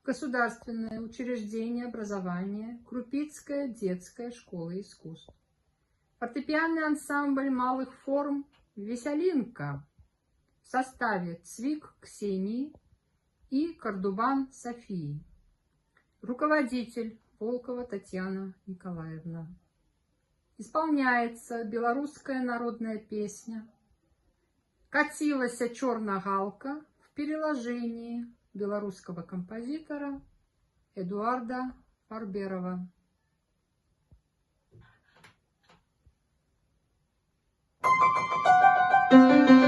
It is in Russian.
Государственное учреждение образования Крупицкая детская школа искусств. Фортепианный ансамбль малых форм «Веселинка» в составе Цвик Ксении и Кордубан Софии. Руководитель Волкова Татьяна Николаевна. Исполняется белорусская народная песня «Катилася черная галка» в переложении белорусского композитора Эдуарда Фарберова. Thank you.